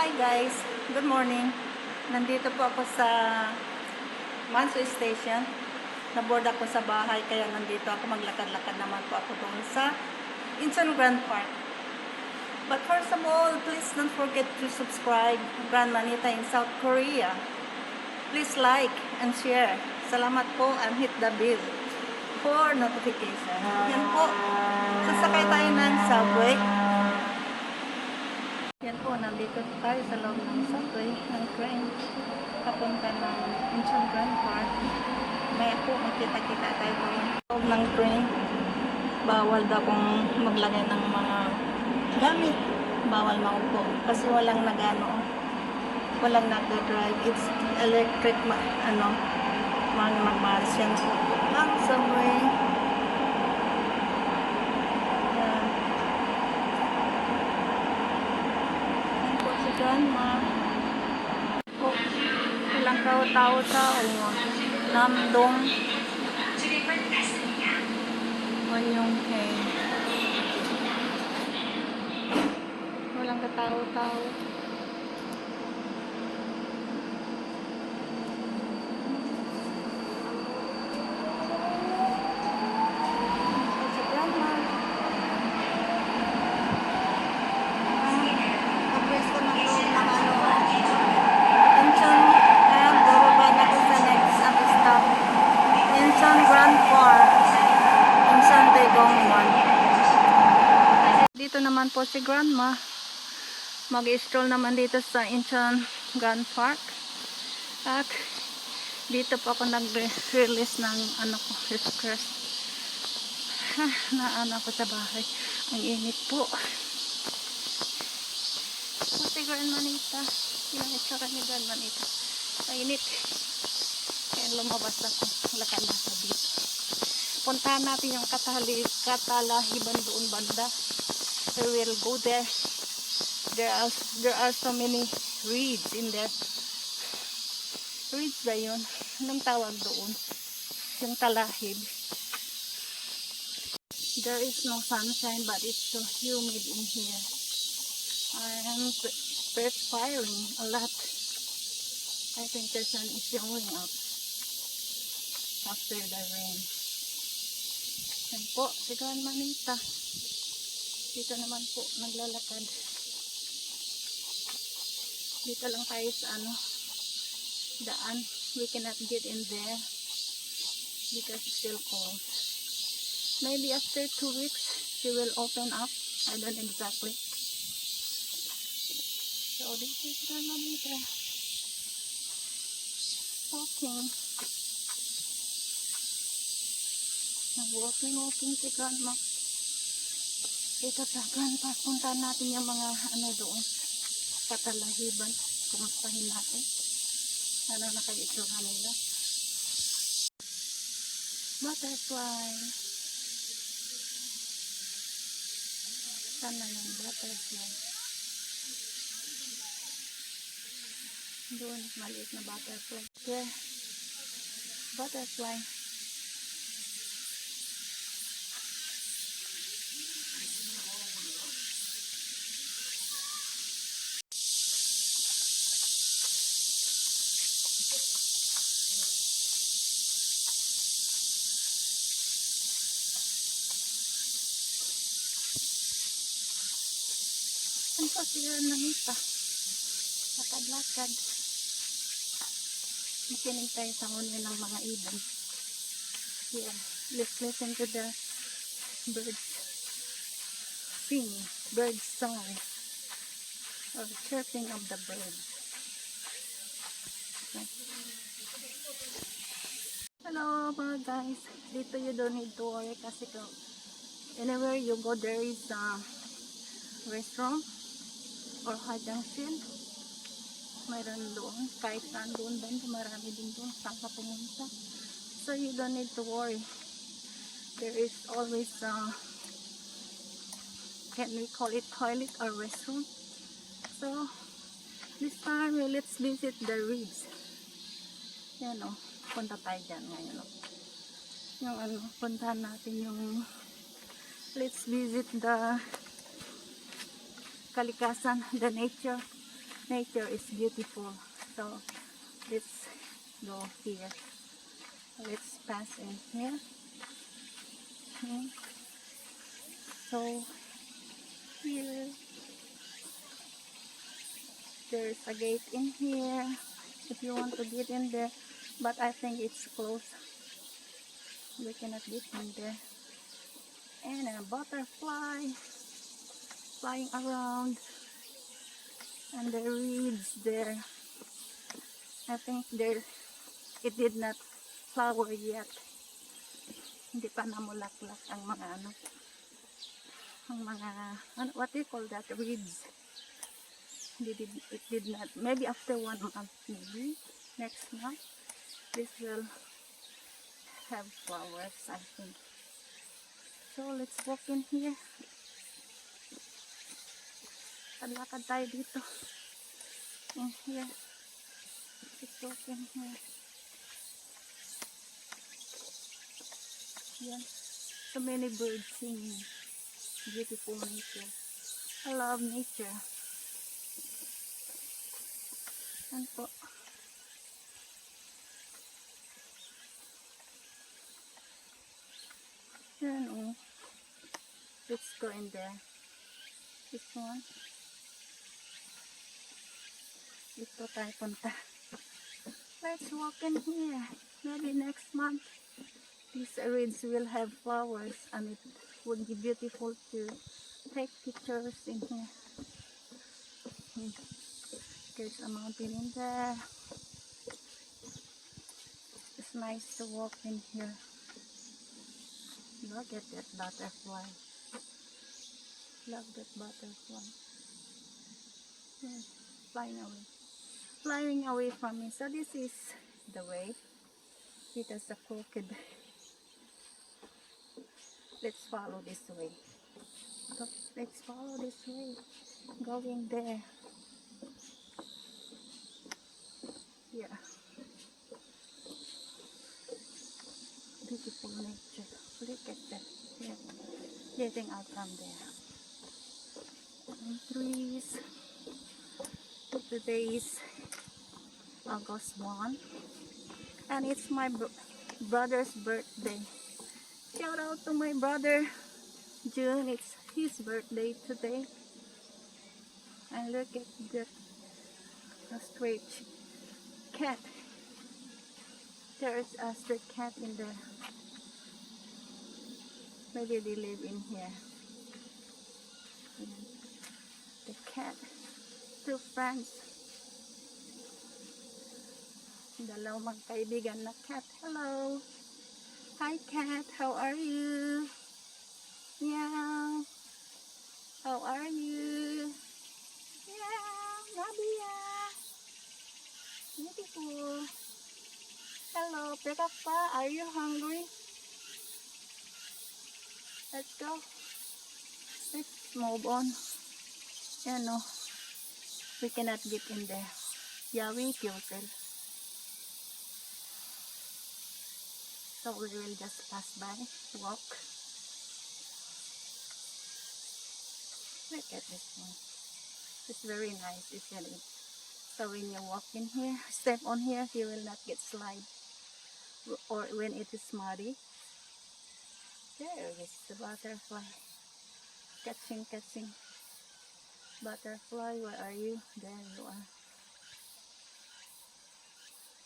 Hi guys, good morning. Nandito po ako sa Manso Station. Naboard ako sa bahay kaya nandito ako, maglakad-lakad naman po ako doon sa Incheon Grand Park. But first of all, please don't forget to subscribe Grand Manita in South Korea. Please like and share. Salamat po and hit the bell for notification. Yan po. Sasakay tayo ng subway. Yan po, nandito tayo sa loob ng subway, ng train, papunta ng Incheon Grand Park. Maya po, magkita-kita tayo doon. Loob ng train, bawal daw kung maglagay ng mga gamit. Bawal maupo. Kasi walang walang nag-drive. It's electric, mga mag-martian po. Ang subway. Grandma. Oh, ilang tao-tao mo. Namdong. Manyong hay. Walang katao-tao. Dito naman po si Grandma. Mag-stroll naman dito sa Incheon Grand Park. At dito po ako nag-release ng stress. Na ko sa bahay. Ang init po. So, si Grandma Nita. Yung itsura ni Grandma Nita. Ang init. Kaya lumabas ako. Lakad-lakad dito. Puntahan natin yung katalahiban doon banda. We will go there. There are so many reeds in there. Reeds ba yun? Anong tawag doon? Yung talahib. There is no sunshine but it's so humid in here. I am perspiring a lot. I think the sun is showing up after the rain. Yan po, si Grandma Nita. Dito naman po, naglalakad. Dito lang tayo sa daan. We cannot get in there because it's still cold. Maybe after 2 weeks, she will open up. I don't know exactly. So, this is Grandma Nita. Walking. Walking si Grandma. Dito sa Grand Park, puntahan natin yung mga doon, katalahiban. Kumustahin natin. Ano nakag-itsura nila. Butterfly. Sana yung butterfly. Doon, maliit na butterfly. Yeah. Butterfly. Ang pasiran na nita. Lakad-lakad. Makinig tayo sa huni ng mga ibon. Yeah. Let's listen to the birds sing. Bird song. Or chirping of the birds. Okay. Hello mga guys. Dito you don't need to worry kasi anywhere you go there is a restaurant or hajangsin. Mayroon doon. Kahit saan doon banda, marami din doon. Saan ka pumunta. So you don't need to worry. There is always can we call it toilet or restroom. So this time let's visit the reeds. Yan o. Punta tayo dyan ngayon o. Yung puntahan natin yung let's visit the kalikasan, the nature nature is beautiful. So let's go here. Let's pass in here. So here there's a gate in here if you want to get in there, but I think it's closed. We cannot get in there. And a butterfly flying around, and the reeds there. I think there it did not flower yet. Hindi pa namulaklak ang mga what do you call that, reeds. It did not. Maybe after 1 month, maybe next month, this will have flowers, I think. So let's walk in here. Lakad tayo dito. In here. Let's walk in here. Yan. So many birds singing. Beautiful nature. I love nature. Yan po. Yan o. Let's go in there. This one. Dito tayo punta. Let's walk in here. Maybe next month these reeds will have flowers and it would be beautiful to take pictures in here. There's a mountain in there. It's nice to walk in here. Look at that butterfly. Love that butterfly. Flying away. Flying away from me. So this is the way. It has a crooked. Let's follow this way. So let's follow this way. Going there. Yeah. Beautiful nature. Look at that. Yeah. Getting out from there. And trees. Today is August 1. And it's my brother's birthday. Shout out to my brother June. It's his birthday today. And look at that stray cat. There's a stray cat in there. Maybe they live in here. The cat. Two friends. Dalawang kaibigan na cat. Hello. Hi cat. How are you? Meow. How are you? Meow. Rabia. Beautiful. Hello. Pekapa. Are you hungry? Let's go. Let's move on. Yeah, no. We cannot get in there. Yeah, we yourself. So we will just pass by, walk. Look at this one. It's very nice, isn't it? So when you walk in here, step on here, you will not get slide. Or when it is muddy. There is the butterfly. Catching. Butterfly, where are you? There you are.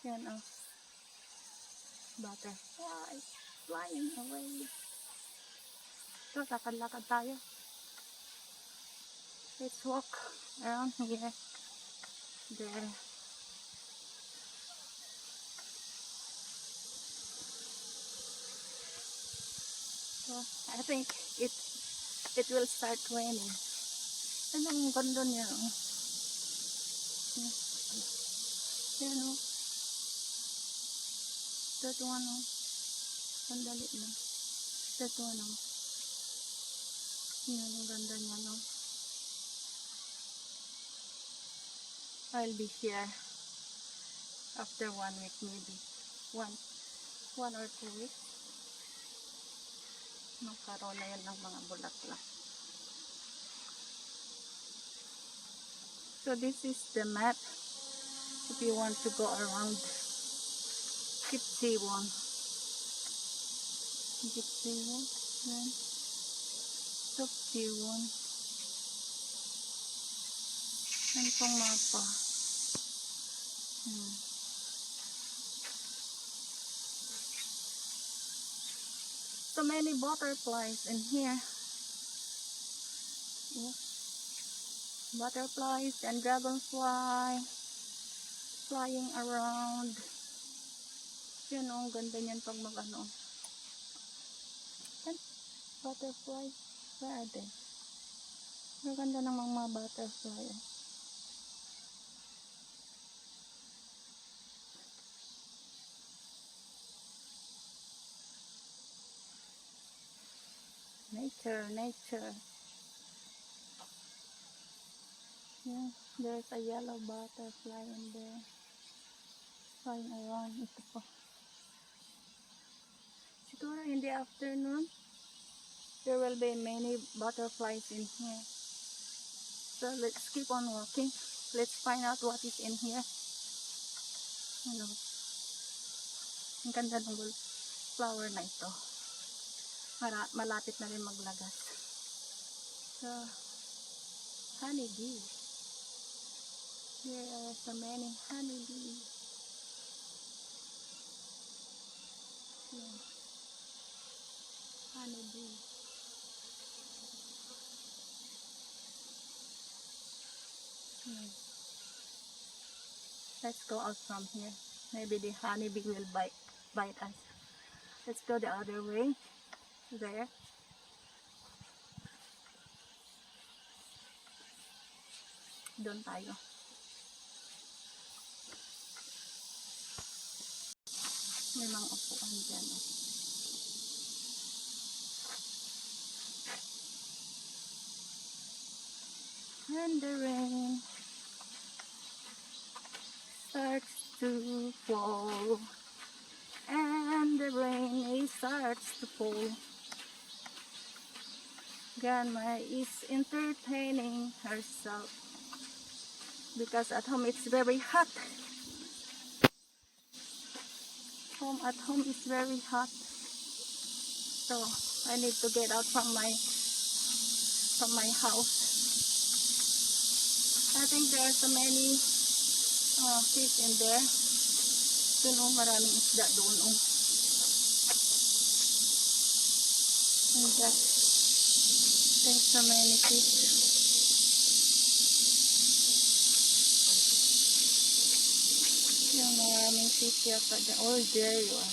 Yan oh. Butterfly flying away. So, lakad-lakad tayo. Let's walk around here. There. So, I think it will start raining. Anong ganda niya? Yan o. That one o. Sandali na. That one o. Yan ang ganda niya no. I'll be here after 1 week maybe. One or 2 weeks. Magkaroon na yan ng mga bulaklak. So this is the map if you want to go around Gipsywon. Gipsywon, then Gipsywon. Yan pong mapa. So many butterflies in here. Yeah. Butterflies and dragonfly flying around. Yan o, ang ganda niyan pag mag-ano. Yan, butterflies. Where are they? Ang ganda ng mga butterfly. Nature, nature. Yeah, there's a yellow butterfly in there. Flying around. Ito po. Siguro in the afternoon, there will be many butterflies in here. So let's keep on walking. Let's find out what is in here. Ano? Ang ganda ng flower na ito. Malapit na rin maglagas. So, honeybee. There are so many honeybees. Yeah. Honeybee. Yeah. Let's go out from here. Maybe the honeybee will bite us. Let's go the other way. There. Doon tayo. May mga upuan dyan. And the rain starts to fall. And the rain starts to fall. Grandma is entertaining herself because at home it's very hot. At home is very hot. So I need to get out from my house. I think there are so many fish in there. Doon maraming isda doon. And there's so many fish. Yung maraming fish yata dyan. Oh, there you are.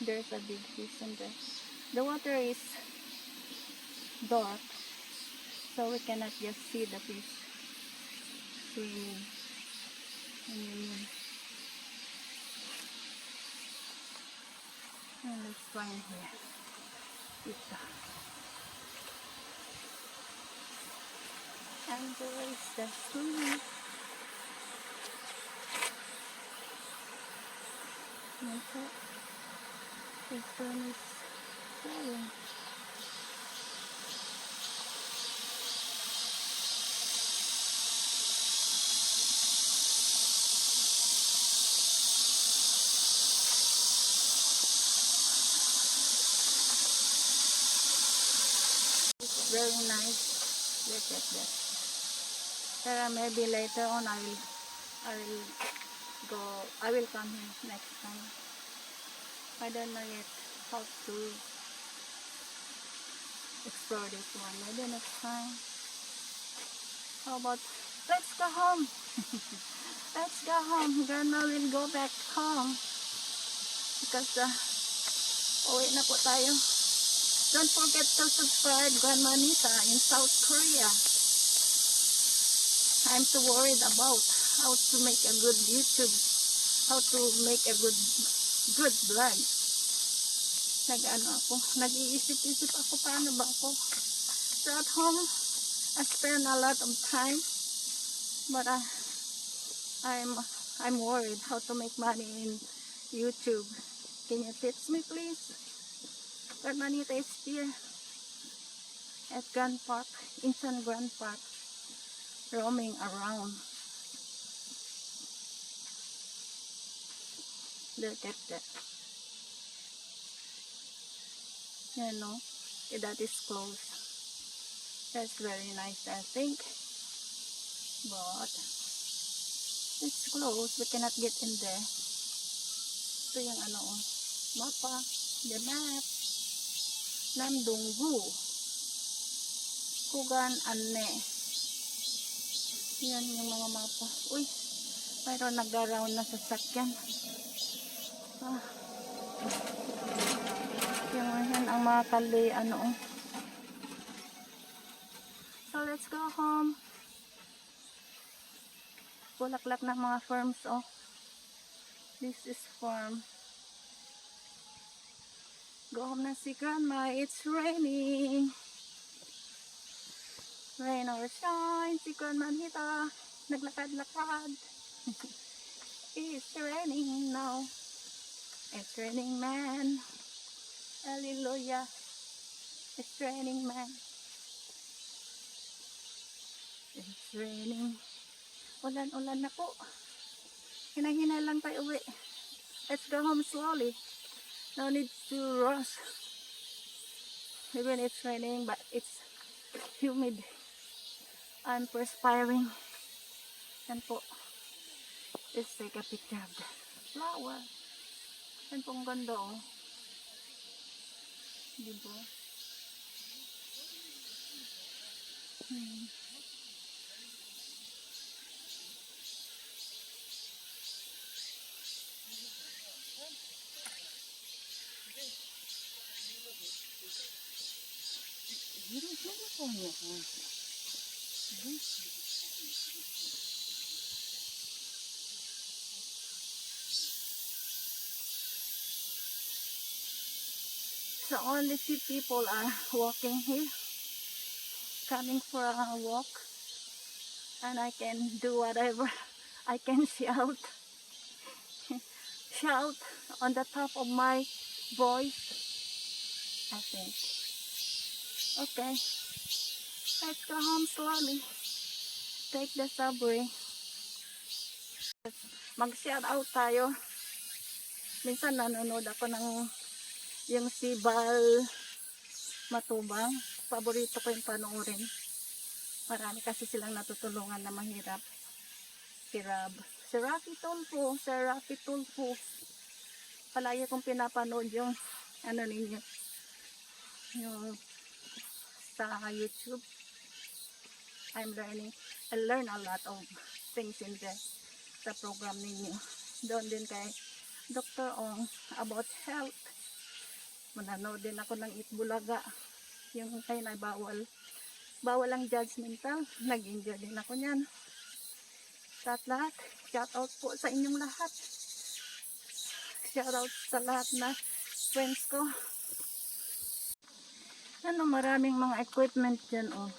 There's a big fish in there. The water is dark, so we cannot just see the fish swimming. And let's find here. Ito. And there is the swimming. Ito. This one is flowing. It's very nice. Look at that. Maybe later on I will come here next time. I don't know yet how to explore this one. Maybe next time. How about let's go home? Let's go home. Grandma will go back home because uwi na po tayo. Don't forget to subscribe Grandma Nita in South Korea. I'm too worried about how to make a good YouTube, how to make a good vlog. Nag-iisip-isip ako paano ba ako. So at home, I spend a lot of time, but I'm worried how to make money in YouTube. Can you teach me please? Grandma Nita is here at Grand Park, Incheon Grand Park. roaming around. Look at that. You know, that is closed. That's very nice, I think. But it's closed. We cannot get in there. Ito yung ano, mapa. The map. Namdunggu. Kugan Anne. Yan yung mga mapa. Uy, mayroon nag-around na sasakyan. Yan ang mga kali, ano. So, let's go home. Bulaklak ng mga farms, oh. This is farm. Go home na si Grandma. It's raining. Rain or shine. Si Grandma Nita. Naglakad-lakad. It's raining now. It's raining, man. Hallelujah. It's raining, man. It's raining. Ulan-ulan na po. Hinay-hinay lang tayo uwi. Let's go home slowly. No need to rush. Even it's raining, but it's humid. I'm perspiring. Yan po. Let's take a picture of the flower. Yan po ang ganda, oh. Diba? So only few people are walking here, coming for a walk, and I can do whatever. I can shout, shout on the top of my voice, I think. Okay, let's go home slowly. Take the subway. Mag-shout out tayo. Minsan nanonood ako ng yung si Bal Matubang. Paborito ko yung panoorin. Marami kasi silang natutulungan na mahirap. Si Rab. Si Rafi Tulfo. Si Rafi Tulfo. Palagi kong pinapanood yung ano ninyo. Yung sa YouTube. I learn a lot of things in there sa program ninyo. Doon din kay Dr. Ong about health. Mananood din ako ng Itbulaga. Yung kayo na bawal ang judgmental. Nag-enjoy din ako niyan. Sa lahat, shout out po sa inyong lahat. Shout out sa lahat na friends ko. Ano, maraming mga equipment dyan, oh.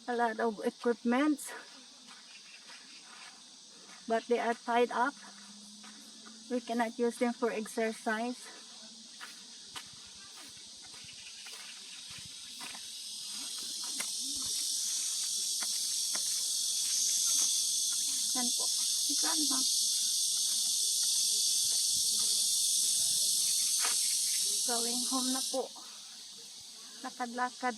A lot of equipments. But they are tied up. We cannot use them for exercise. Yan po. Si Grandma. Going home na po. Lakad-lakad.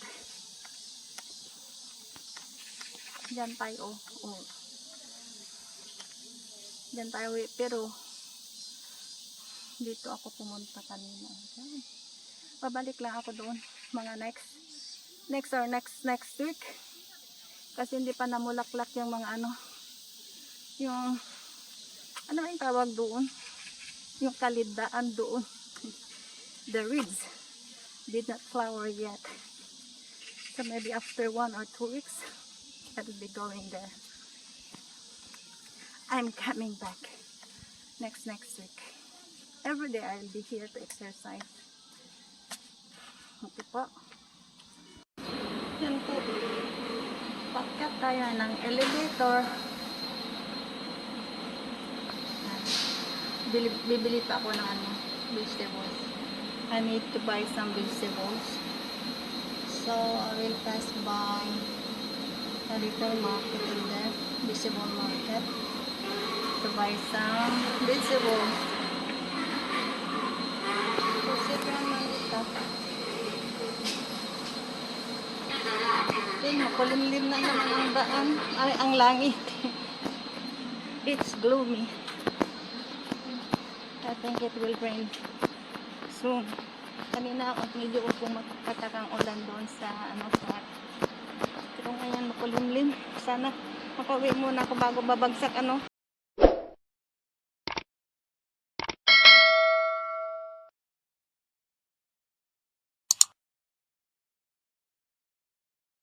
Diyan tayo. Oh. Diyan tayo. Pero dito ako pumunta kanina. Diyan. Babalik lang ako doon. Mga next week. Kasi hindi pa namulaklak yung mga ano. Yung ano yung tawag doon? Yung kalidaan doon. The reeds did not flower yet. So maybe after 1 or 2 weeks I will be going there. I'm coming back next week. Every day I'll be here to exercise. Okay po. Yan po. Pakat tayo ng elevator. Bibili pa ako ng ano, vegetables. I need to buy some vegetables. So I will pass by a retail market in there, visible market, to buy some vegetables. So, sige naman ito. Then, makulimlim na naman ang daan, ay, ang langit. It's gloomy. I think it will rain soon. Kanina medyo upong matatakang ulan doon sa sa pero ngayon makulimlim. Sana makauwi muna ako bago babagsak